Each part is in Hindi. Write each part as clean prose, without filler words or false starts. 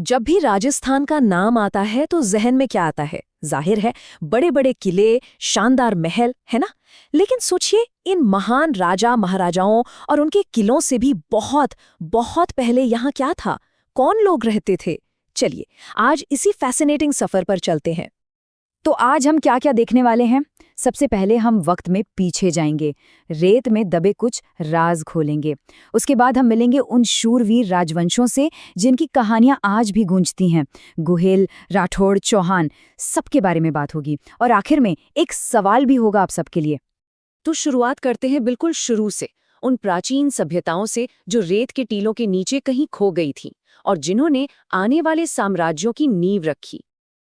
जब भी राजस्थान का नाम आता है तो जहन में क्या आता है? जाहिर है, बड़े बड़े किले, शानदार महल, है ना? लेकिन सोचिए, इन महान राजा महाराजाओं और उनके किलों से भी बहुत बहुत पहले यहाँ क्या था? कौन लोग रहते थे? चलिए, आज इसी फैसिनेटिंग सफर पर चलते हैं। तो आज हम क्या क्या देखने वाले हैं? सबसे पहले हम वक्त में पीछे जाएंगे, रेत में दबे कुछ राज खोलेंगे। उसके बाद हम मिलेंगे उन शूरवीर राजवंशों से जिनकी कहानियां आज भी गूंजती हैं। गुहेल, राठौड़, चौहान, सबके बारे में बात होगी। और आखिर में एक सवाल भी होगा आप सबके लिए। तो शुरुआत करते हैं बिल्कुल शुरू से, उन प्राचीन सभ्यताओं से जो रेत के टीलों के नीचे कहीं खो गई थी और जिन्होंने आने वाले साम्राज्यों की नींव रखी।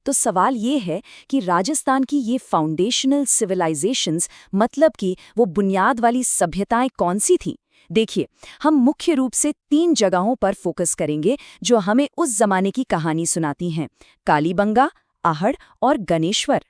तो सवाल ये है कि राजस्थान की ये फाउंडेशनल सिविलाइजेशंस, मतलब कि वो बुनियाद वाली सभ्यताएं कौन सी थीं? देखिए, हम मुख्य रूप से 3 जगहों पर फोकस करेंगे जो हमें उस जमाने की कहानी सुनाती हैं: कालीबंगा, आहड़ और गणेश्वर।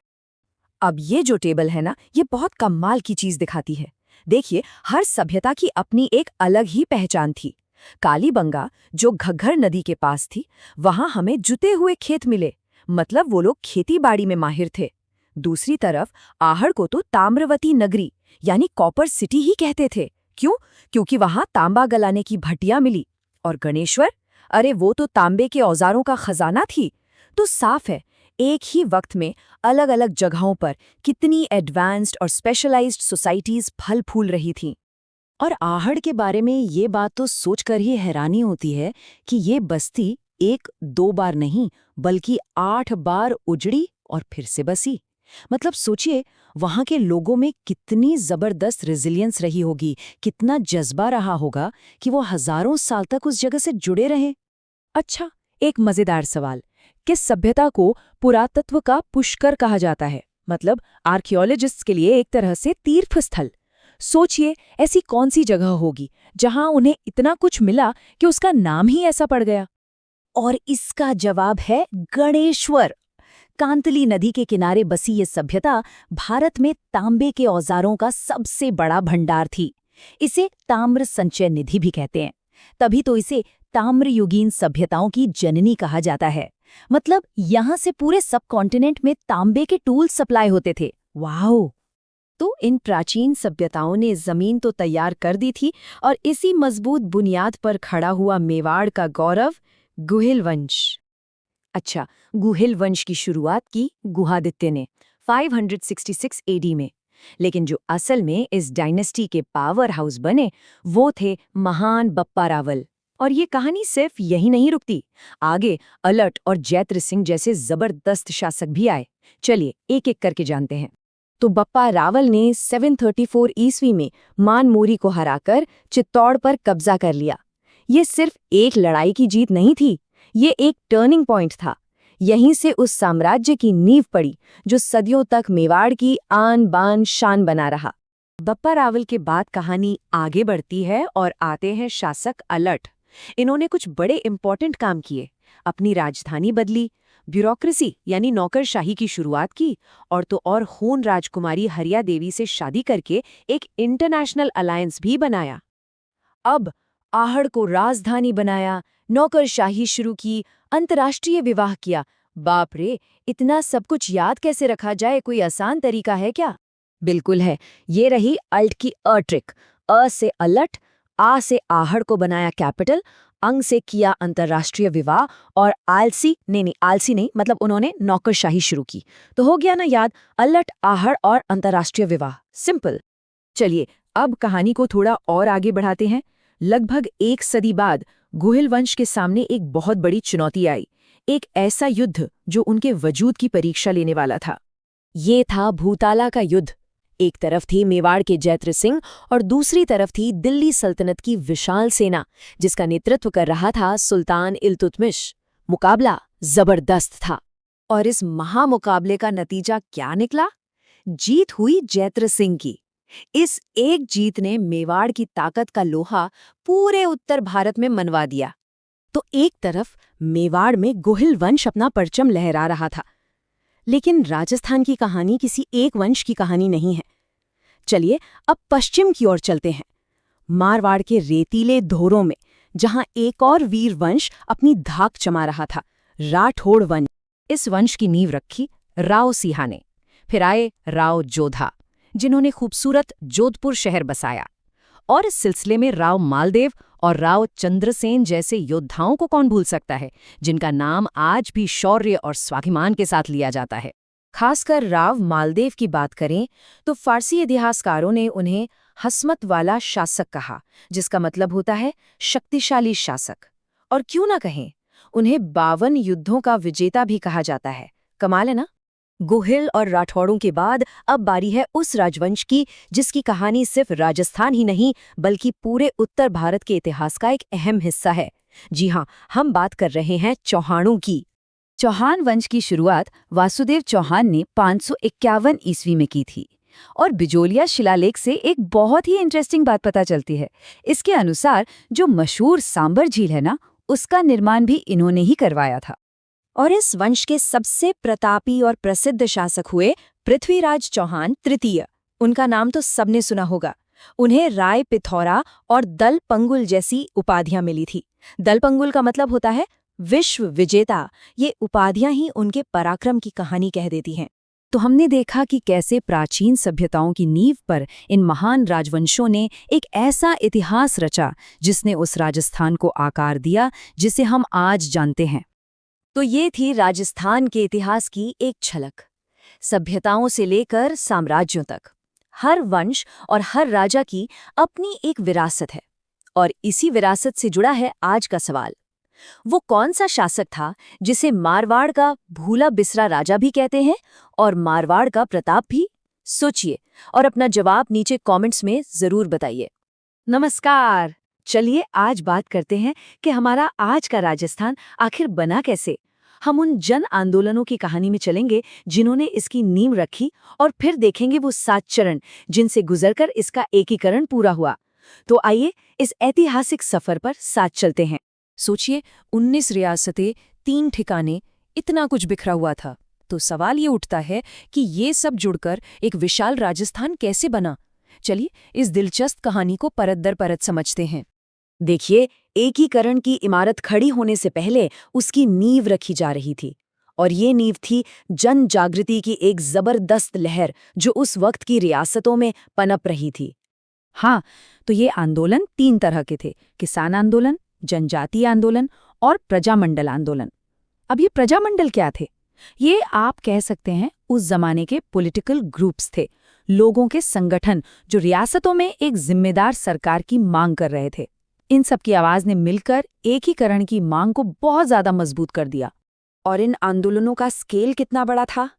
अब ये जो टेबल है ना, ये बहुत कमाल की चीज दिखाती है। देखिए, हर सभ्यता की अपनी एक अलग ही पहचान थी। कालीबंगा, जो घग्गर नदी के पास थी, वहां हमें जुते हुए खेत मिले, मतलब वो लोग खेती बाड़ी में माहिर थे। दूसरी तरफ आहड़ को तो ताम्रवती नगरी यानी कॉपर सिटी ही कहते थे। क्यों? क्योंकि वहां तांबा गलाने की भट्टियां मिली। और गणेश्वर, अरे वो तो तांबे के औजारों का खजाना थी। तो साफ है, एक ही वक्त में अलग अलग जगहों पर कितनी एडवांस्ड और स्पेशलाइज्ड सोसाइटीज फल फूल रही थीं। और आहड़ के बारे में ये बात तो सोचकर ही हैरानी होती है कि ये बस्ती 1-2 बार नहीं बल्कि 8 बार उजड़ी और फिर से बसी। मतलब सोचिए, वहां के लोगों में कितनी जबरदस्त रेजिलियंस रही होगी, कितना जज्बा रहा होगा कि वो हजारों साल तक उस जगह से जुड़े रहे। अच्छा, एक मजेदार सवाल, किस सभ्यता को पुरातत्व का पुष्कर कहा जाता है? मतलब आर्कियोलॉजिस्ट्स के लिए एक तरह से तीर्थ स्थल। सोचिए, ऐसी कौन सी जगह होगी जहां उन्हें इतना कुछ मिला कि उसका नाम ही ऐसा पड़ गया? और इसका जवाब है गणेश्वर। कांतली नदी के किनारे बसी ये सभ्यता भारत में तांबे के औजारों का सबसे बड़ा भंडार थी। इसे ताम्र संचय निधि भी कहते हैं। तभी तो इसे ताम्रयुगीन सभ्यताओं की जननी कहा जाता है। मतलब यहाँ से पूरे सब कॉन्टिनेंट में तांबे के टूल्स सप्लाई होते थे। वाओ! तो इन प्राचीन सभ्यताओं ने जमीन तो तैयार कर दी थी, और इसी मजबूत बुनियाद पर खड़ा हुआ मेवाड़ का गौरव, गुहिल वंश। अच्छा, गुहिल वंश की शुरुआत की गुहादित्य ने 566 एडी में। लेकिन जो असल में इस डायनेस्टी के पावर हाउस बने, वो थे महान बप्पा रावल। और ये कहानी सिर्फ यही नहीं रुकती, आगे अलट और जैत्र सिंह जैसे जबरदस्त शासक भी आए। चलिए एक एक करके जानते हैं। तो बप्पा रावल ने 734 ईस्वी में मानमोरी को हराकर चित्तौड़ पर कब्जा कर लिया। ये सिर्फ एक लड़ाई की जीत नहीं थी, ये एक टर्निंग पॉइंट था। यहीं से उस साम्राज्य की नींव पड़ी जो सदियों तक मेवाड़ की आन बान शान बना रहा। बप्पा रावल के बाद कहानी आगे बढ़ती है और आते हैं शासक अलट। इन्होंने कुछ बड़े इंपॉर्टेंट काम किए, अपनी राजधानी बदली, ब्यूरोक्रेसी यानी नौकरशाही की शुरुआत की, और तो और खून राजकुमारी हरिया देवी से शादी करके एक इंटरनेशनल अलायंस भी बनाया। अब आहड़ को राजधानी बनाया, नौकरशाही शुरू की, अंतर्राष्ट्रीय विवाह किया। बाप रे, इतना सब कुछ याद कैसे रखा जाए? कोई आसान तरीका है क्या? बिल्कुल है। ये रही अल्ट की ट्रिक। अ से अलट, आ से आहड़ को बनाया कैपिटल, अंग से किया अंतर्राष्ट्रीय विवाह, और आलसी नहीं, मतलब उन्होंने नौकरशाही शुरू की। तो हो गया ना याद, अलट, आहड़ और अंतर्राष्ट्रीय विवाह। सिंपल। चलिए अब कहानी को थोड़ा और आगे बढ़ाते हैं। लगभग 1 सदी बाद गुहिल वंश के सामने एक बहुत बड़ी चुनौती आई, एक ऐसा युद्ध जो उनके वजूद की परीक्षा लेने वाला था। ये था भूताला का युद्ध। एक तरफ थी मेवाड़ के जैत्र सिंह और दूसरी तरफ थी दिल्ली सल्तनत की विशाल सेना, जिसका नेतृत्व कर रहा था सुल्तान इल्तुतमिश। मुकाबला जबरदस्त था, और इस महामुकाबले का नतीजा क्या निकला? जीत हुई जैत्र सिंह की। इस एक जीत ने मेवाड़ की ताकत का लोहा पूरे उत्तर भारत में मनवा दिया। तो एक तरफ मेवाड़ में गुहिल वंश अपना परचम लहरा रहा था, लेकिन राजस्थान की कहानी किसी एक वंश की कहानी नहीं है। चलिए अब पश्चिम की ओर चलते हैं। मारवाड़ के रेतीले धोरों में, जहां एक और वीर वंश अपनी धाक जमा रहा था, राठौड़ वंश। इस वंश की नींव रखी राव सिंहा ने। फिर आए राव जोधा, जिन्होंने खूबसूरत जोधपुर शहर बसाया। और इस सिलसिले में राव मालदेव और राव चंद्रसेन जैसे योद्धाओं को कौन भूल सकता है, जिनका नाम आज भी शौर्य और स्वाभिमान के साथ लिया जाता है। खासकर राव मालदेव की बात करें तो फारसी इतिहासकारों ने उन्हें हस्मत वाला शासक कहा, जिसका मतलब होता है शक्तिशाली शासक। और क्यों ना कहें, उन्हें 52 युद्धों का विजेता भी कहा जाता है। कमाल है ना। गोहिल और राठौड़ों के बाद अब बारी है उस राजवंश की जिसकी कहानी सिर्फ राजस्थान ही नहीं बल्कि पूरे उत्तर भारत के इतिहास का एक अहम हिस्सा है। जी हाँ, हम बात कर रहे हैं चौहानों की। चौहान वंश की शुरुआत वासुदेव चौहान ने 551 ईस्वी में की थी। और बिजोलिया शिलालेख से एक बहुत ही इंटरेस्टिंग बात पता चलती है। इसके अनुसार जो मशहूर सांबर झील है ना, उसका निर्माण भी इन्होंने ही करवाया था। और इस वंश के सबसे प्रतापी और प्रसिद्ध शासक हुए पृथ्वीराज चौहान तृतीय। उनका नाम तो सबने सुना होगा। उन्हें राय पिथौरा और दल पंगुल जैसी उपाधियां मिली थी। दल पंगुल का मतलब होता है विश्व विजेता। ये उपाधियां ही उनके पराक्रम की कहानी कह देती हैं। तो हमने देखा कि कैसे प्राचीन सभ्यताओं की नींव पर इन महान राजवंशों ने एक ऐसा इतिहास रचा जिसने उस राजस्थान को आकार दिया जिसे हम आज जानते हैं। तो ये थी राजस्थान के इतिहास की एक झलक। सभ्यताओं से लेकर साम्राज्यों तक हर वंश और हर राजा की अपनी एक विरासत है। और इसी विरासत से जुड़ा है आज का सवाल। वो कौन सा शासक था जिसे मारवाड़ का भूला बिसरा राजा भी कहते हैं और मारवाड़ का प्रताप भी? सोचिए और अपना जवाब नीचे कमेंट्स में जरूर बताइए। नमस्कार। चलिए आज बात करते हैं कि हमारा आज का राजस्थान आखिर बना कैसे। हम उन जन आंदोलनों की कहानी में चलेंगे जिन्होंने इसकी नींव रखी और फिर देखेंगे वो 7 चरण जिनसे गुजरकर इसका एकीकरण पूरा हुआ। तो आइए इस ऐतिहासिक सफर पर साथ चलते हैं। सोचिए, 19 रियासतें, 3 ठिकाने, इतना कुछ बिखरा हुआ था। तो सवाल ये उठता है कि ये सब जुड़कर एक विशाल राजस्थान कैसे बना। चलिए इस दिलचस्प कहानी को परत दर परत समझते हैं। देखिए, एकीकरण की इमारत खड़ी होने से पहले उसकी नींव रखी जा रही थी। और ये नींव थी जन जागृति की एक जबरदस्त लहर जो उस वक्त की रियासतों में पनप रही थी। हाँ, तो ये आंदोलन 3 तरह के थे: किसान आंदोलन, जनजातीय आंदोलन और प्रजामंडल आंदोलन। अब ये प्रजामंडल क्या थे? ये आप कह सकते हैं उस जमाने के पॉलिटिकल ग्रुप्स थे, लोगों के संगठन जो रियासतों में एक जिम्मेदार सरकार की मांग कर रहे थे। इन सब की आवाज ने मिलकर एकीकरण की मांग को बहुत ज्यादा मजबूत कर दिया। और इन आंदोलनों का स्केल कितना बड़ा था,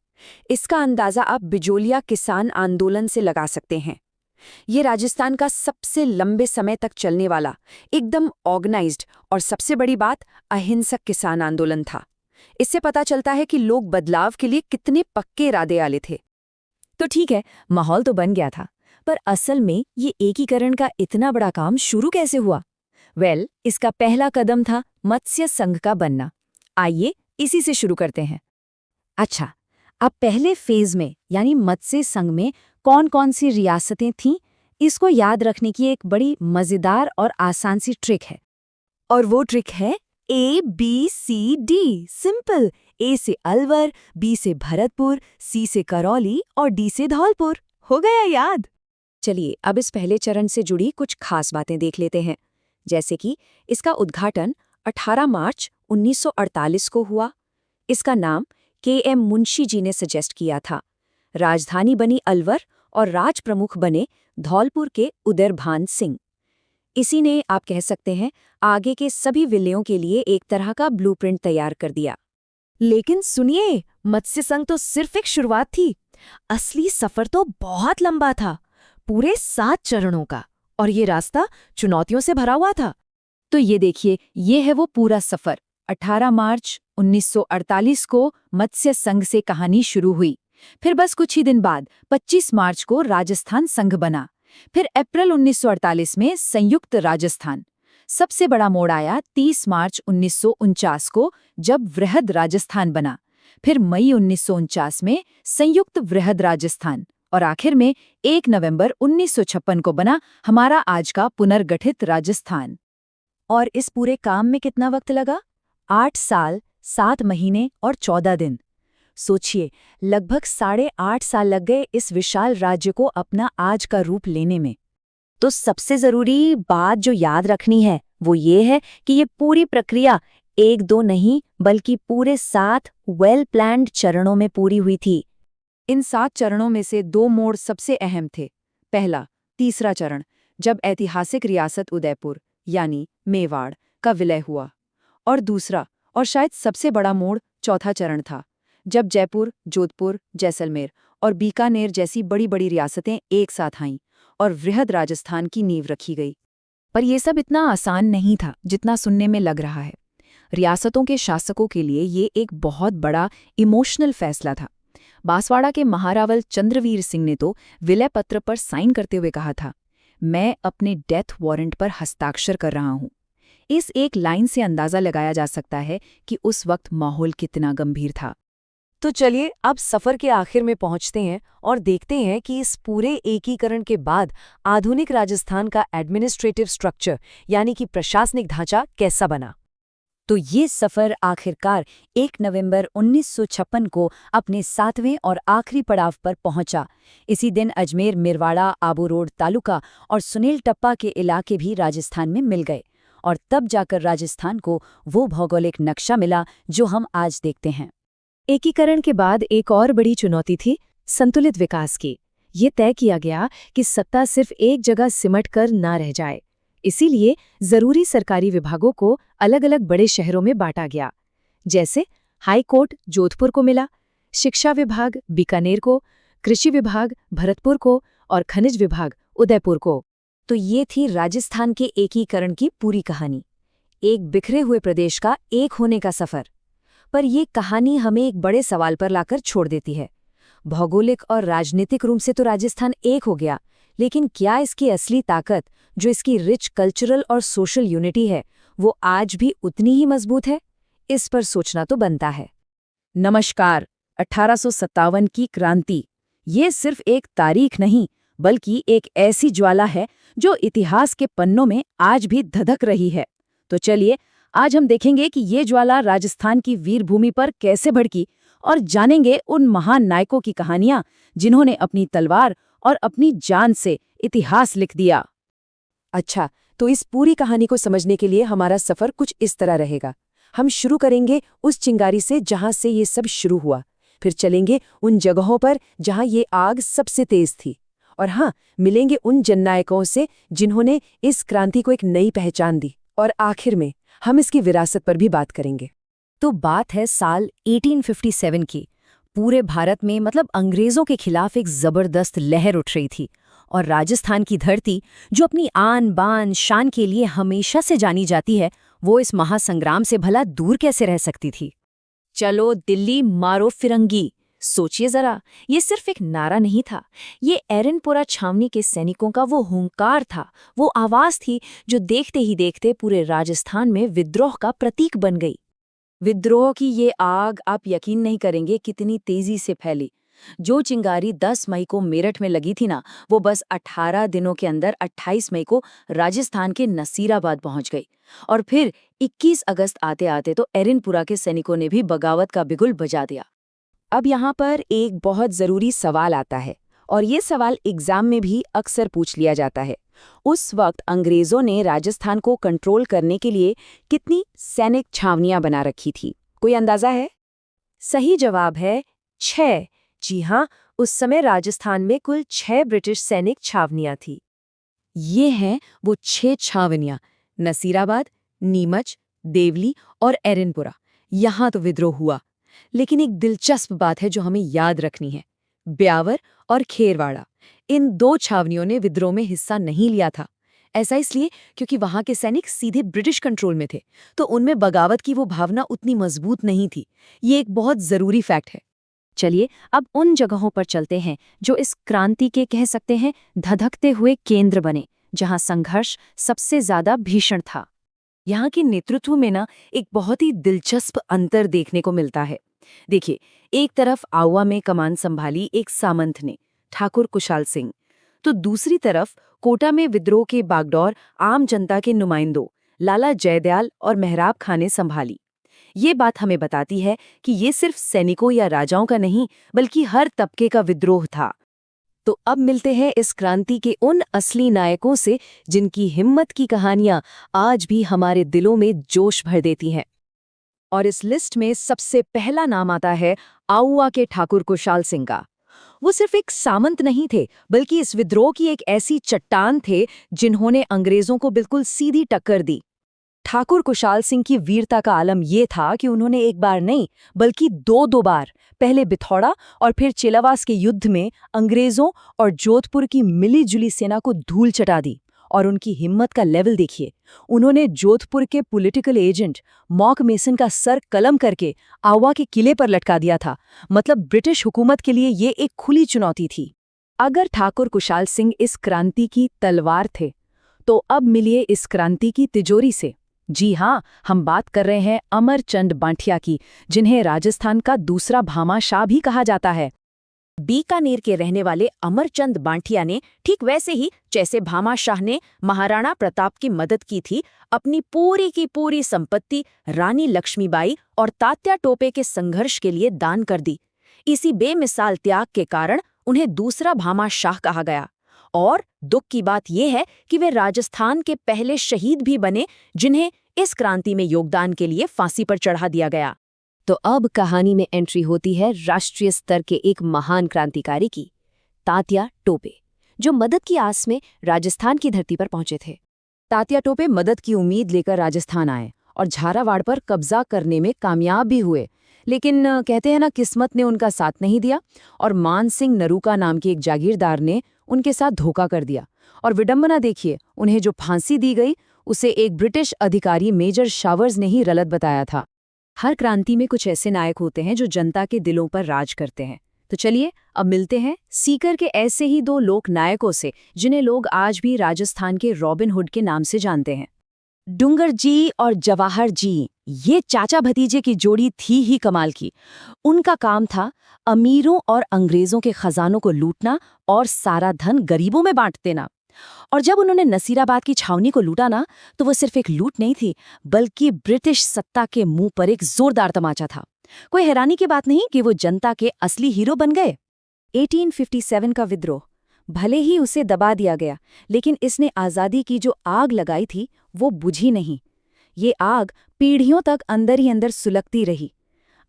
इसका अंदाजा आप बिजोलिया किसान आंदोलन से लगा सकते हैं। ये राजस्थान का सबसे लंबे समय तक चलने वाला, एकदम ऑर्गेनाइज्ड और सबसे बड़ी बात अहिंसक किसान आंदोलन था। इससे पता चलता है कि लोग बदलाव के लिए कितने पक्के इरादे वाले थे। तो ठीक है, माहौल तो बन गया था, पर असल में ये एकीकरण का इतना बड़ा काम शुरू कैसे हुआ? इसका पहला कदम था मत्स्य संघ का बनना। आइए इसी से शुरू करते हैं। अच्छा, अब पहले फेज में यानी मत्स्य संघ में कौन कौन सी रियासतें थीं, इसको याद रखने की एक बड़ी मजेदार और आसान सी ट्रिक है। और वो ट्रिक है ABCD। सिंपल। A से अलवर, B से भरतपुर, C से करौली और D से धौलपुर। हो गया याद? चलिए अब इस पहले चरण से जुड़ी कुछ खास बातें देख लेते हैं। जैसे कि इसका उद्घाटन 18 मार्च 1948 को हुआ। इसका नाम KM मुंशी जी ने सजेस्ट किया था। राजधानी बनी अलवर और राज प्रमुख बने धौलपुर के उदयभान सिंह। इसी ने, आप कह सकते हैं, आगे के सभी विलयों के लिए एक तरह का ब्लूप्रिंट तैयार कर दिया। लेकिन सुनिए, मत्स्य संघ तो सिर्फ एक शुरुआत थी। असली सफर तो बहुत लंबा था, पूरे 7 चरणों का, और ये रास्ता चुनौतियों से भरा हुआ था। तो ये देखिए, ये है वो पूरा सफर। 18 मार्च 1948 को मत्स्य संघ से कहानी शुरू हुई। फिर बस कुछ ही दिन बाद 25 मार्च को राजस्थान संघ बना। फिर अप्रैल 1948 में संयुक्त राजस्थान। सबसे बड़ा मोड़ आया 30 मार्च 1949 को, जब वृहद राजस्थान बना। फिर मई 1949 में संयुक्त वृहद राजस्थान। और आखिर में 1 नवंबर 1956 को बना हमारा आज का पुनर्गठित राजस्थान। और इस पूरे काम में कितना वक्त लगा? 8 साल, 7 महीने और 14 दिन। सोचिए, लगभग 8.5 साल लग गए इस विशाल राज्य को अपना आज का रूप लेने में। तो सबसे जरूरी बात जो याद रखनी है वो ये है कि ये पूरी प्रक्रिया 1-2 नहीं बल्कि पूरे 7 वेल प्लान्ड चरणों में पूरी हुई थी। इन 7 चरणों में से 2 मोड़ सबसे अहम थे। पहला, तीसरा चरण, जब ऐतिहासिक रियासत उदयपुर यानी मेवाड़ का विलय हुआ, और दूसरा और शायद सबसे बड़ा मोड़ चौथा चरण था, जब जयपुर, जोधपुर, जैसलमेर और बीकानेर जैसी बड़ी बड़ी रियासतें एक साथ आईं और वृहद राजस्थान की नींव रखी गई। पर यह सब इतना आसान नहीं था जितना सुनने में लग रहा है। रियासतों के शासकों के लिए ये एक बहुत बड़ा इमोशनल फैसला था। बांसवाड़ा के महारावल चंद्रवीर सिंह ने तो विलय पत्र पर साइन करते हुए कहा था, मैं अपने डेथ वारंट पर हस्ताक्षर कर रहा हूं। इस एक लाइन से अंदाजा लगाया जा सकता है कि उस वक्त माहौल कितना गंभीर था। तो चलिए अब सफर के आखिर में पहुंचते हैं और देखते हैं कि इस पूरे एकीकरण के बाद आधुनिक राजस्थान का एडमिनिस्ट्रेटिव स्ट्रक्चर यानी कि प्रशासनिक ढांचा कैसा बना। तो ये सफर आखिरकार 1 नवंबर 1956 को अपने 7वें और आखिरी पड़ाव पर पहुंचा। इसी दिन अजमेर, मिरवाड़ा, आबू रोड तालुका और सुनील टप्पा के इलाके भी राजस्थान में मिल गए, और तब जाकर राजस्थान को वो भौगोलिक नक्शा मिला जो हम आज देखते हैं। एकीकरण के बाद एक और बड़ी चुनौती थी संतुलित विकास की। ये तय किया गया कि सत्ता सिर्फ एक जगह सिमट कर ना रह जाए। इसीलिए जरूरी सरकारी विभागों को अलग अलग बड़े शहरों में बांटा गया। जैसे हाई कोर्ट जोधपुर को मिला, शिक्षा विभाग बीकानेर को, कृषि विभाग भरतपुर को और खनिज विभाग उदयपुर को। तो ये थी राजस्थान के एकीकरण की पूरी कहानी, एक बिखरे हुए प्रदेश का एक होने का सफर। पर ये कहानी हमें एक बड़े सवाल पर लाकर छोड़ देती है। भौगोलिक और राजनीतिक रूप से तो राजस्थान एक हो गया, लेकिन क्या इसकी असली ताकत, जो इसकी रिच कल्चरल और सोशल यूनिटी है, वो आज भी उतनी ही मजबूत है? इस पर सोचना तो बनता है। नमस्कार। 1857 की क्रांति, ये सिर्फ एक तारीख नहीं बल्कि एक ऐसी ज्वाला है जो इतिहास के पन्नों में आज भी धधक रही है। तो चलिए आज हम देखेंगे कि ये ज्वाला राजस्थान की वीर भूमि पर कैसे भड़की, और जानेंगे उन महान नायकों की कहानियां जिन्होंने अपनी तलवार और अपनी जान से इतिहास लिख दिया। अच्छा, तो इस पूरी कहानी को समझने के लिए हमारा सफर कुछ इस तरह रहेगा। हम शुरू करेंगे उस चिंगारी से जहां से ये सब शुरू हुआ, फिर चलेंगे उन जगहों पर जहां ये आग सबसे तेज थी, और हाँ, मिलेंगे उन जननायकों से जिन्होंने इस क्रांति को एक नई पहचान दी, और आखिर में हम इसकी विरासत पर भी बात करेंगे। तो बात है साल 1857 की। पूरे भारत में मतलब अंग्रेजों के खिलाफ एक जबरदस्त लहर उठ रही थी, और राजस्थान की धरती जो अपनी आन बान शान के लिए हमेशा से जानी जाती है, वो इस महासंग्राम से भला दूर कैसे रह सकती थी। चलो दिल्ली मारो फिरंगी। सोचिए जरा, ये सिर्फ एक नारा नहीं था, ये एरनपुरा छावनी के सैनिकों का वो हुंकार था, वो आवाज थी जो देखते ही देखते पूरे राजस्थान में विद्रोह का प्रतीक बन गई। विद्रोह की ये आग आप यकीन नहीं करेंगे कितनी तेजी से फैली। जो चिंगारी 10 मई को मेरठ में लगी थी ना, वो बस 18 दिनों के अंदर 28 मई को राजस्थान के नसीराबाद पहुंच गई, और फिर 21 अगस्त आते आते तो एरनपुरा के सैनिकों ने भी बगावत का बिगुल बजा दिया। अब यहाँ पर एक बहुत ज़रूरी सवाल आता है, और ये सवाल एग्जाम में भी अक्सर पूछ लिया जाता है। उस वक्त अंग्रेज़ों ने राजस्थान को कंट्रोल करने के लिए कितनी सैनिक छावनियां बना रखी थी? कोई अंदाज़ा है? सही जवाब है 6। जी हाँ, उस समय राजस्थान में कुल 6 ब्रिटिश सैनिक छावनियां थी। ये हैं वो 6 छावनियां, नसीराबाद, नीमच, देवली और एरनपुरा। यहाँ तो विद्रोह हुआ, लेकिन एक दिलचस्प बात है जो हमें याद रखनी है। ब्यावर और खेरवाड़ा, इन 2 छावनियों ने विद्रोह में हिस्सा नहीं लिया था। ऐसा इसलिए क्योंकि वहां के सैनिक सीधे ब्रिटिश कंट्रोल में थे, तो उनमें बगावत की वो भावना उतनी मजबूत नहीं थी। ये एक बहुत ज़रूरी फैक्ट है। चलिए अब उन जगहों पर चलते हैं जो इस क्रांति के कह सकते हैं धधकते हुए केंद्र बने, जहां संघर्ष सबसे ज्यादा भीषण था। यहाँ के नेतृत्व में ना एक बहुत ही दिलचस्प अंतर देखने को मिलता है। देखिए, एक तरफ आउवा में कमान संभाली एक सामंत ने, ठाकुर कुशाल सिंह, तो दूसरी तरफ कोटा में विद्रोह के बागडोर आम जनता के नुमाइंदों लाला जयदयाल और मेहराब खां ने संभाली। ये बात हमें बताती है कि ये सिर्फ सैनिकों या राजाओं का नहीं बल्कि हर तबके का विद्रोह था। तो अब मिलते हैं इस क्रांति के उन असली नायकों से जिनकी हिम्मत की कहानियां आज भी हमारे दिलों में जोश भर देती हैं। और इस लिस्ट में सबसे पहला नाम आता है आउवा के ठाकुर कुशाल सिंह का। वो सिर्फ एक सामंत नहीं थे बल्कि इस विद्रोह की एक ऐसी चट्टान थे जिन्होंने अंग्रेजों को बिल्कुल सीधी टक्कर दी। ठाकुर कुशाल सिंह की वीरता का आलम ये था कि उन्होंने एक बार नहीं बल्कि दो बार, पहले बिथौड़ा और फिर चिलावास के युद्ध में अंग्रेजों और जोधपुर की मिली-जुली सेना को धूल चटा दी। और उनकी हिम्मत का लेवल देखिए, उन्होंने जोधपुर के पॉलिटिकल एजेंट मॉक मेसन का सर कलम करके आवा के किले पर लटका दिया था। मतलब ब्रिटिश हुकूमत के लिए ये एक खुली चुनौती थी। अगर ठाकुर कुशाल सिंह इस क्रांति की तलवार थे, तो अब मिलिए इस क्रांति की तिजोरी से। जी हाँ, हम बात कर रहे हैं अमरचंद बांटिया की, जिन्हें राजस्थान का दूसरा भामाशाह भी कहा जाता है। बीकानेर के रहने वाले अमरचंद बांटिया ने ठीक वैसे ही जैसे भामाशाह ने महाराणा प्रताप की मदद की थी, अपनी पूरी की पूरी संपत्ति रानी लक्ष्मीबाई और तात्या टोपे के संघर्ष के लिए दान कर दी। इसी बेमिसाल त्याग के कारण उन्हें दूसरा भामाशाह कहा गया। और दुख की बात यह है कि वे राजस्थान के पहले शहीद भी बने जिन्हें इस क्रांति में योगदान के लिए फांसी पर चढ़ा दिया गया। तो अब कहानी में एंट्री होती है राष्ट्रीय स्तर के एक महान क्रांतिकारी की, तात्या टोपे, जो मदद की आस में राजस्थान की धरती पर पहुंचे थे। तात्या टोपे मदद की उम्मीद लेकर राजस्थान आए और झालावाड़ पर कब्जा करने में कामयाब भी हुए। लेकिन कहते हैं ना, किस्मत ने उनका साथ नहीं दिया और मान सिंह नरूका नाम के एक जागीरदार ने उनके साथ धोखा कर दिया। और विडंबना देखिए, उन्हें जो फांसी दी गई उसे एक ब्रिटिश अधिकारी मेजर शावर्स ने ही गलत बताया था। हर क्रांति में कुछ ऐसे नायक होते हैं जो जनता के दिलों पर राज करते हैं। तो चलिए अब मिलते हैं सीकर के ऐसे ही दो लोक नायकों से जिन्हें लोग आज भी राजस्थान के रॉबिन हुड के नाम से जानते हैं। डूंगर जी और जवाहर जी, ये चाचा भतीजे की जोड़ी थी ही कमाल की। उनका काम था अमीरों और अंग्रेजों के खजानों को लूटना और सारा धन गरीबों में बांट देना। और जब उन्होंने नसीराबाद की छावनी को लूटा ना, तो वो सिर्फ एक लूट नहीं थी बल्कि ब्रिटिश सत्ता के मुंह पर एक जोरदार तमाचा था। कोई हैरानी की बात नहीं कि वो जनता के असली हीरो बन गए। 1857 का विद्रोह, भले ही उसे दबा दिया गया, लेकिन इसने आज़ादी की जो आग लगाई थी वो बुझी नहीं। ये आग पीढ़ियों तक अंदर ही अंदर सुलगती रही।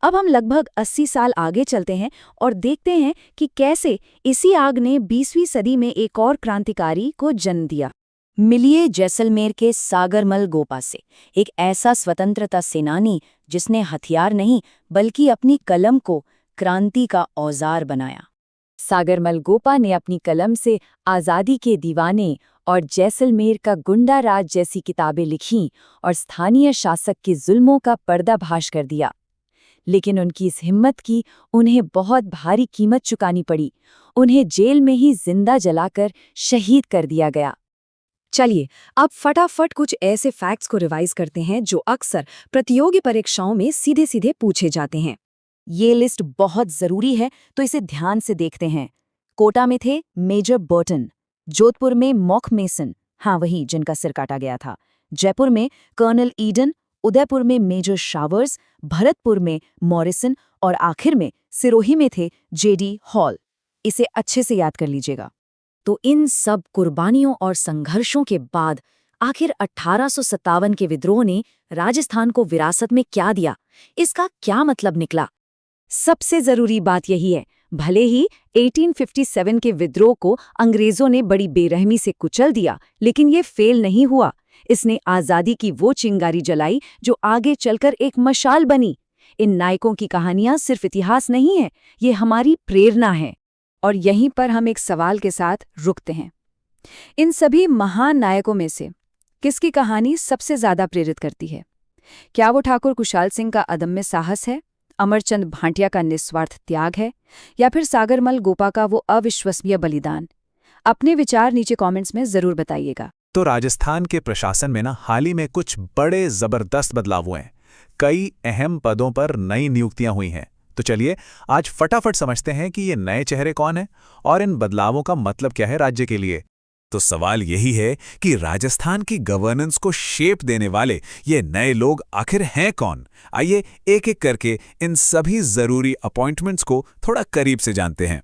अब हम लगभग 80 साल आगे चलते हैं और देखते हैं कि कैसे इसी आग ने 20वीं सदी में एक और क्रांतिकारी को जन्म दिया। मिलिए जैसलमेर के सागरमल गोपा से, एक ऐसा स्वतंत्रता सेनानी जिसने हथियार नहीं बल्कि अपनी कलम को क्रांति का औजार बनाया। सागरमल गोपा ने अपनी कलम से आज़ादी के दीवाने और जैसलमेर का गुंडा राज जैसी किताबें लिखीं और स्थानीय शासक के जुल्मों का पर्दाफाश कर दिया। लेकिन उनकी इस हिम्मत की उन्हें बहुत भारी कीमत चुकानी पड़ी। उन्हें जेल में ही जिंदा जलाकर शहीद कर दिया गया। चलिए अब फटाफट कुछ ऐसे फैक्ट्स को रिवाइज करते हैं जो अक्सर प्रतियोगी परीक्षाओं में सीधे सीधे पूछे जाते हैं। ये लिस्ट बहुत जरूरी है, तो इसे ध्यान से देखते हैं। कोटा में थे मेजर बर्टन, जोधपुर में मॉक मेसन, हाँ वही जिनका सिर काटा गया था, जयपुर में कर्नल ईडन, उदयपुर में मेजर शावर्स, भरतपुर में मॉरिसन और आखिर में सिरोही में थे जेडी हॉल। इसे अच्छे से याद कर लीजिएगा। तो इन सब कुर्बानियों और संघर्षों के बाद आखिर 1857 के विद्रोह ने राजस्थान को विरासत में क्या दिया, इसका क्या मतलब निकला? सबसे जरूरी बात यही है, भले ही 1857 के विद्रोह को अंग्रेजों ने बड़ी बेरहमी से कुचल दिया, लेकिन ये फेल नहीं हुआ। इसने आज़ादी की वो चिंगारी जलाई जो आगे चलकर एक मशाल बनी। इन नायकों की कहानियां सिर्फ इतिहास नहीं है, ये हमारी प्रेरणा है। और यहीं पर हम एक सवाल के साथ रुकते हैं। इन सभी महान नायकों में से किसकी कहानी सबसे ज्यादा प्रेरित करती है? क्या वो ठाकुर कुशाल सिंह का अदम्य साहस है, अमरचंद भाटिया का निस्वार्थ त्याग है, या फिर सागरमल गोपा का वो अविश्वसनीय बलिदान? अपने विचार नीचे कमेंट्स में जरूर बताइएगा। तो राजस्थान के प्रशासन में हाल ही में कुछ बड़े जबरदस्त बदलाव हुए हैं। कई अहम पदों पर नई नियुक्तियां हुई हैं। तो चलिए आज फटाफट समझते हैं कि ये नए चेहरे कौन हैं और इन बदलावों का मतलब क्या है राज्य के लिए। तो सवाल यही है कि राजस्थान की गवर्नेंस को शेप देने वाले ये नए लोग आखिर हैं कौन? आइए एक एक करके इन सभी जरूरी अपॉइंटमेंट्स को थोड़ा करीब से जानते हैं।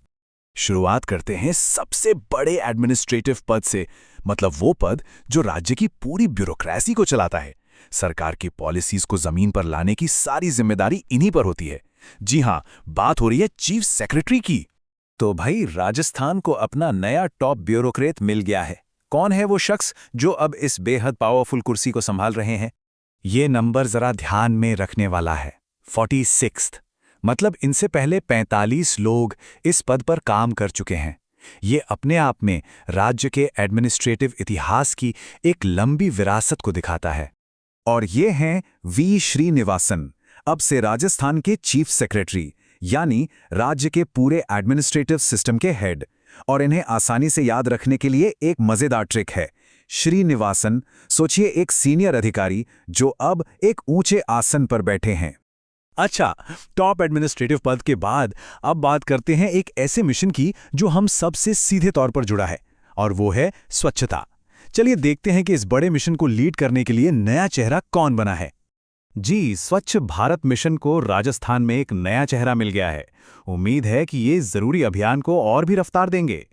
शुरुआत करते हैं सबसे बड़े एडमिनिस्ट्रेटिव पद से, मतलब वो पद जो राज्य की पूरी ब्यूरोक्रेसी को चलाता है। सरकार की पॉलिसीज को जमीन पर लाने की सारी जिम्मेदारी इन्हीं पर होती है। जी हां, बात हो रही है चीफ सेक्रेटरी की। तो भाई, राजस्थान को अपना नया टॉप ब्यूरोक्रेट मिल गया है। कौन है वो शख्स जो अब इस बेहद पावरफुल कुर्सी को संभाल रहे हैं? ये नंबर जरा ध्यान में रखने वाला है, 46। मतलब इनसे पहले 45 लोग इस पद पर काम कर चुके हैं। ये अपने आप में राज्य के एडमिनिस्ट्रेटिव इतिहास की एक लंबी विरासत को दिखाता है। और ये हैं वी श्रीनिवासन, अब से राजस्थान के चीफ सेक्रेटरी, यानी राज्य के पूरे एडमिनिस्ट्रेटिव सिस्टम के हेड। और इन्हें आसानी से याद रखने के लिए एक मजेदार ट्रिक है। श्रीनिवासन, सोचिए एक सीनियर अधिकारी जो अब एक ऊंचे आसन पर बैठे हैं। अच्छा, टॉप एडमिनिस्ट्रेटिव पद के बाद अब बात करते हैं एक ऐसे मिशन की जो हम सबसे सीधे तौर पर जुड़ा है, और वो है स्वच्छता। चलिए देखते हैं कि इस बड़े मिशन को लीड करने के लिए नया चेहरा कौन बना है। जी, स्वच्छ भारत मिशन को राजस्थान में एक नया चेहरा मिल गया है। उम्मीद है कि ये जरूरी अभियान को और भी रफ्तार देंगे।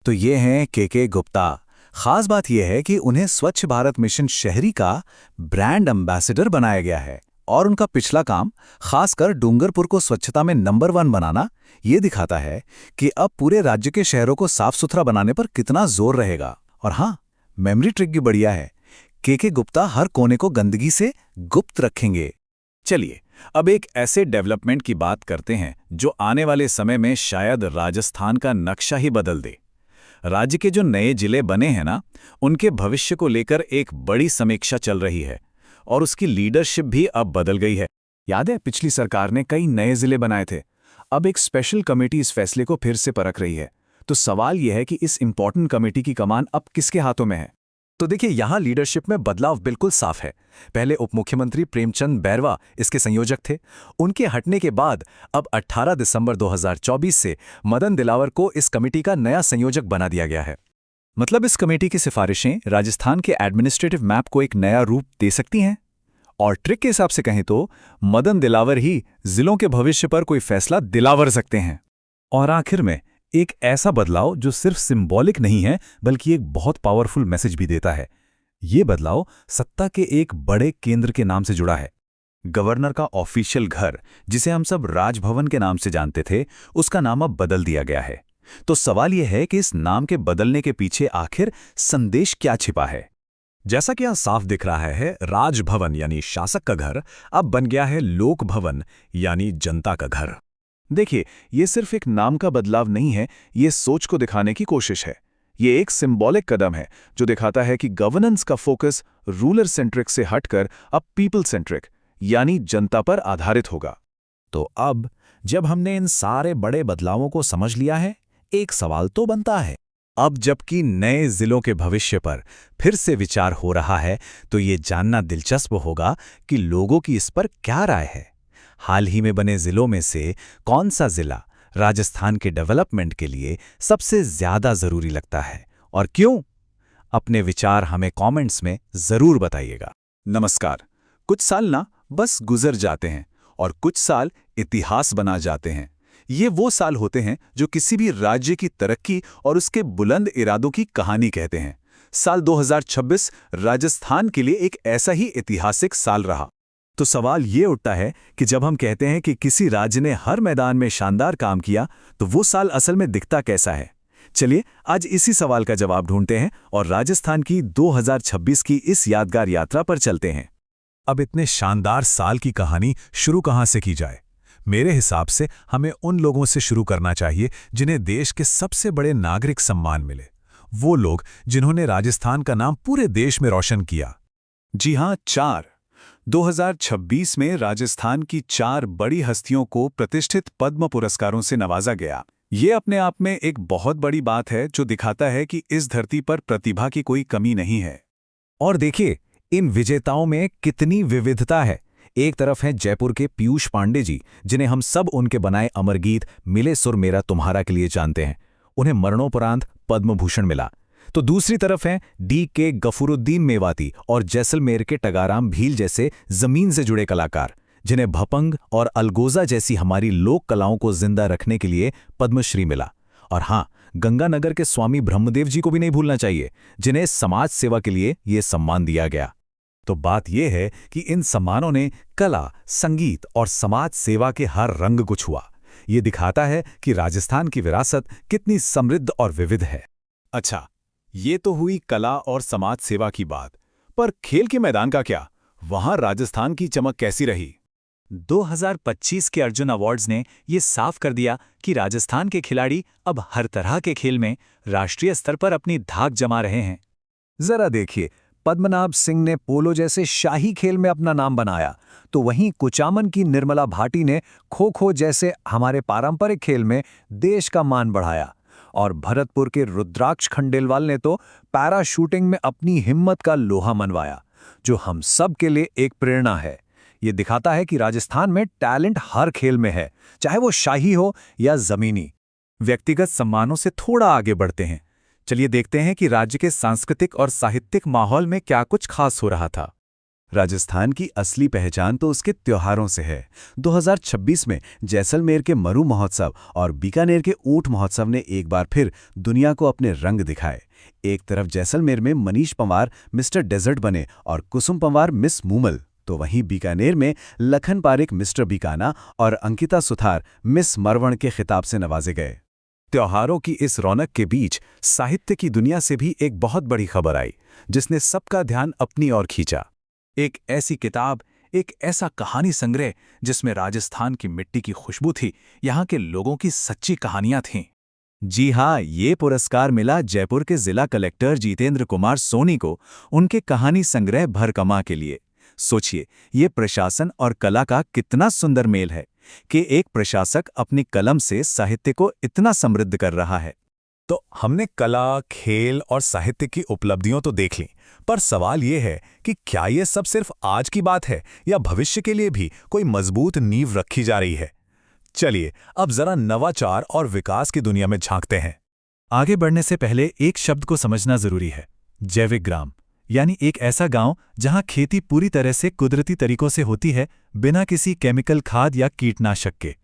तो ये हैं के गुप्ता। खास बात यह है कि उन्हें स्वच्छ भारत मिशन शहरी का ब्रांड एम्बेसडर बनाया गया है, और उनका पिछला काम, खासकर डूंगरपुर को स्वच्छता में नंबर 1 बनाना, ये दिखाता है कि अब पूरे राज्य के शहरों को साफ सुथरा बनाने पर कितना जोर रहेगा। और हाँ, मेमोरी ट्रिक भी बढ़िया है। के गुप्ता हर कोने को गंदगी से गुप्त रखेंगे। चलिए अब एक ऐसे डेवलपमेंट की बात करते हैं जो आने वाले समय में शायद राजस्थान का नक्शा ही बदल दे। राज्य के जो नए जिले बने हैं ना, उनके भविष्य को लेकर एक बड़ी समीक्षा चल रही है, और उसकी लीडरशिप भी अब बदल गई है। याद है, पिछली सरकार ने कई नए जिले बनाए थे। अब एक स्पेशल कमेटी इस फैसले को फिर से परख रही है। तो सवाल यह है कि इस इंपॉर्टेंट कमेटी की कमान अब किसके हाथों में है? तो देखिए, यहां लीडरशिप में बदलाव बिल्कुल साफ है। पहले उप मुख्यमंत्री प्रेमचंद बैरवा इसके संयोजक थे। उनके हटने के बाद अब 18 दिसंबर 2024 से मदन दिलावर को इस कमेटी का नया संयोजक बना दिया गया है। मतलब इस कमेटी की सिफारिशें राजस्थान के एडमिनिस्ट्रेटिव मैप को एक नया रूप दे सकती हैं। और ट्रिक के हिसाब से कहें तो मदन दिलावर ही जिलों के भविष्य पर कोई फैसला दिलावर सकते हैं। और आखिर में एक ऐसा बदलाव जो सिर्फ सिंबॉलिक नहीं है, बल्कि एक बहुत पावरफुल मैसेज भी देता है। ये बदलाव सत्ता के एक बड़े केंद्र के नाम से जुड़ा है। गवर्नर का ऑफिशियल घर, जिसे हम सब राजभवन के नाम से जानते थे, उसका नाम अब बदल दिया गया है। तो सवाल यह है कि इस नाम के बदलने के पीछे आखिर संदेश क्या छिपा है? जैसा कि यहां साफ दिख रहा है, राजभवन यानी शासक का घर अब बन गया है लोक भवन यानी जनता का घर। देखिए, ये सिर्फ एक नाम का बदलाव नहीं है, ये सोच को दिखाने की कोशिश है। ये एक सिंबॉलिक कदम है जो दिखाता है कि गवर्नेंस का फोकस रूलर सेंट्रिक से हटकर अब पीपल सेंट्रिक यानी जनता पर आधारित होगा। तो अब जब हमने इन सारे बड़े बदलावों को समझ लिया है, एक सवाल तो बनता है। अब जबकि नए जिलों के भविष्य पर फिर से विचार हो रहा है, तो ये जानना दिलचस्प होगा कि लोगों की इस पर क्या राय है। हाल ही में बने जिलों में से कौन सा जिला राजस्थान के डेवलपमेंट के लिए सबसे ज्यादा जरूरी लगता है, और क्यों? अपने विचार हमें कमेंट्स में जरूर बताइएगा। नमस्कार। कुछ साल ना बस गुजर जाते हैं, और कुछ साल इतिहास बना जाते हैं। ये वो साल होते हैं जो किसी भी राज्य की तरक्की और उसके बुलंद इरादों की कहानी कहते हैं। साल 2026 राजस्थान के लिए एक ऐसा ही ऐतिहासिक साल रहा। तो सवाल ये उठता है कि जब हम कहते हैं कि किसी राज्य ने हर मैदान में शानदार काम किया, तो वो साल असल में दिखता कैसा है? चलिए आज इसी सवाल का जवाब ढूंढते हैं और राजस्थान की 2026 की इस यादगार यात्रा पर चलते हैं। अब इतने शानदार साल की कहानी शुरू कहां से की जाए? मेरे हिसाब से हमें उन लोगों से शुरू करना चाहिए जिन्हें देश के सबसे बड़े नागरिक सम्मान मिले। वो लोग जिन्होंने राजस्थान का नाम पूरे देश में रोशन किया। जी हां, 2026 में राजस्थान की 4 बड़ी हस्तियों को प्रतिष्ठित पद्म पुरस्कारों से नवाजा गया। ये अपने आप में एक बहुत बड़ी बात है जो दिखाता है कि इस धरती पर प्रतिभा की कोई कमी नहीं है। और देखिए, इन विजेताओं में कितनी विविधता है। एक तरफ हैं जयपुर के पीयूष पांडे जी, जिन्हें हम सब उनके बनाए अमर गीत मिले सुर मेरा तुम्हारा के लिए जानते हैं। उन्हें मरणोपरांत पद्म भूषण मिला। तो दूसरी तरफ हैं डी.के. गफूरुद्दीन मेवाती और जैसलमेर के टगाराम भील जैसे जमीन से जुड़े कलाकार, जिन्हें भपंग और अलगोजा जैसी हमारी लोक कलाओं को जिंदा रखने के लिए पद्मश्री मिला। और हाँ, गंगानगर के स्वामी ब्रह्मदेव जी को भी नहीं भूलना चाहिए, जिन्हें समाज सेवा के लिए ये सम्मान दिया गया। तो बात यह है कि इन सम्मानों ने कला, संगीत और समाज सेवा के हर रंग को छुआ। ये दिखाता है कि राजस्थान की विरासत कितनी समृद्ध और विविध है। अच्छा, ये तो हुई कला और समाज सेवा की बात, पर खेल के मैदान का क्या? वहां राजस्थान की चमक कैसी रही? 2025 के अर्जुन अवार्ड्स ने ये साफ कर दिया कि राजस्थान के खिलाड़ी अब हर तरह के खेल में राष्ट्रीय स्तर पर अपनी धाक जमा रहे हैं। जरा देखिए, पद्मनाभ सिंह ने पोलो जैसे शाही खेल में अपना नाम बनाया, तो वहीं कुचामन की निर्मला भाटी ने खो-खो जैसे हमारे पारंपरिक खेल में देश का मान बढ़ाया। और भरतपुर के रुद्राक्ष खंडेलवाल ने तो पैरा शूटिंग में अपनी हिम्मत का लोहा मनवाया, जो हम सब के लिए एक प्रेरणा है। ये दिखाता है कि राजस्थान में टैलेंट हर खेल में है, चाहे वो शाही हो या जमीनी। व्यक्तिगत सम्मानों से थोड़ा आगे बढ़ते हैं। चलिए देखते हैं कि राज्य के सांस्कृतिक और साहित्यिक माहौल में क्या कुछ खास हो रहा था। राजस्थान की असली पहचान तो उसके त्योहारों से है। 2026 में जैसलमेर के मरु महोत्सव और बीकानेर के ऊंट महोत्सव ने एक बार फिर दुनिया को अपने रंग दिखाए। एक तरफ जैसलमेर में मनीष पंवार मिस्टर डेजर्ट बने और कुसुम पंवार मिस मूमल, तो वहीं बीकानेर में लखन पारिक मिस्टर बीकाना और अंकिता सुथार मिस मरवण के खिताब से नवाजे गए। त्योहारों की इस रौनक के बीच साहित्य की दुनिया से भी एक बहुत बड़ी खबर आई, जिसने सबका ध्यान अपनी ओर खींचा। एक ऐसी किताब, एक ऐसा कहानी संग्रह जिसमें राजस्थान की मिट्टी की खुशबू थी, यहाँ के लोगों की सच्ची कहानियां थीं। जी हाँ, ये पुरस्कार मिला जयपुर के जिला कलेक्टर जितेंद्र कुमार सोनी को उनके कहानी संग्रह भरकमा के लिए। सोचिए, ये प्रशासन और कला का कितना सुंदर मेल है कि एक प्रशासक अपनी कलम से साहित्य को इतना समृद्ध कर रहा है। तो हमने कला, खेल और साहित्य की उपलब्धियों तो देख ली, पर सवाल ये है कि क्या ये सब सिर्फ आज की बात है या भविष्य के लिए भी कोई मजबूत नींव रखी जा रही है? चलिए अब जरा नवाचार और विकास की दुनिया में झांकते हैं। आगे बढ़ने से पहले एक शब्द को समझना जरूरी है, जैविक ग्राम, यानी एक ऐसा गांव जहां खेती पूरी तरह से कुदरती तरीकों से होती है, बिना किसी केमिकल खाद या कीटनाशक के।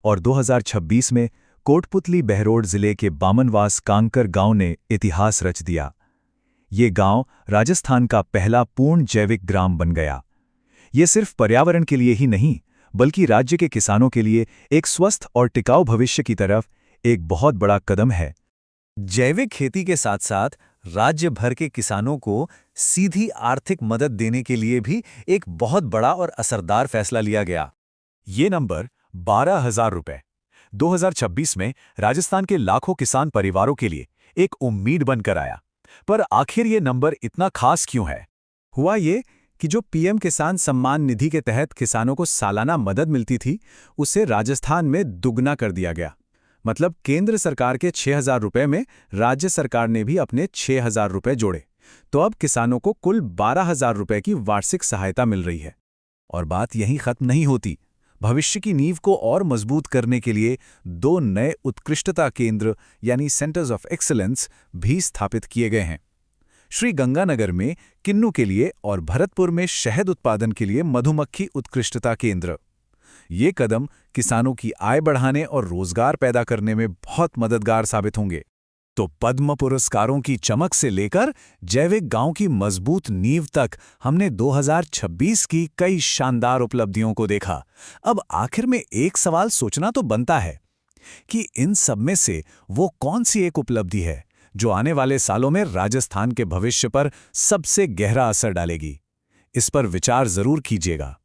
और 2026 में कोटपुतली बहरोड जिले के बामनवास कांकर गांव ने इतिहास रच दिया। ये गांव राजस्थान का पहला पूर्ण जैविक ग्राम बन गया। ये सिर्फ पर्यावरण के लिए ही नहीं, बल्कि राज्य के किसानों के लिए एक स्वस्थ और टिकाऊ भविष्य की तरफ एक बहुत बड़ा कदम है। जैविक खेती के साथ साथ राज्य भर के किसानों को सीधी आर्थिक मदद देने के लिए भी एक बहुत बड़ा और असरदार फैसला लिया गया। ये नंबर 12,000 रुपए 2026 में राजस्थान के लाखों किसान परिवारों के लिए एक उम्मीद बनकर आया। पर आखिर ये नंबर इतना खास क्यों है? हुआ ये कि जो पीएम किसान सम्मान निधि के तहत किसानों को सालाना मदद मिलती थी, उसे राजस्थान में दुगना कर दिया गया। मतलब केंद्र सरकार के 6,000 रुपए में राज्य सरकार ने भी अपने 6,000 रुपए जोड़े, तो अब किसानों को कुल 12,000 रुपए की वार्षिक सहायता मिल रही है। और बात यहीं खत्म नहीं होती। भविष्य की नींव को और मजबूत करने के लिए 2 नए उत्कृष्टता केंद्र यानी सेंटर्स ऑफ एक्सीलेंस भी स्थापित किए गए हैं। श्री गंगानगर में किन्नू के लिए और भरतपुर में शहद उत्पादन के लिए मधुमक्खी उत्कृष्टता केंद्र। ये कदम किसानों की आय बढ़ाने और रोजगार पैदा करने में बहुत मददगार साबित होंगे। तो पद्म पुरस्कारों की चमक से लेकर जैविक गांव की मजबूत नींव तक हमने 2026 की कई शानदार उपलब्धियों को देखा। अब आखिर में एक सवाल सोचना तो बनता है कि इन सब में से वो कौन सी एक उपलब्धि है जो आने वाले सालों में राजस्थान के भविष्य पर सबसे गहरा असर डालेगी? इस पर विचार जरूर कीजिएगा।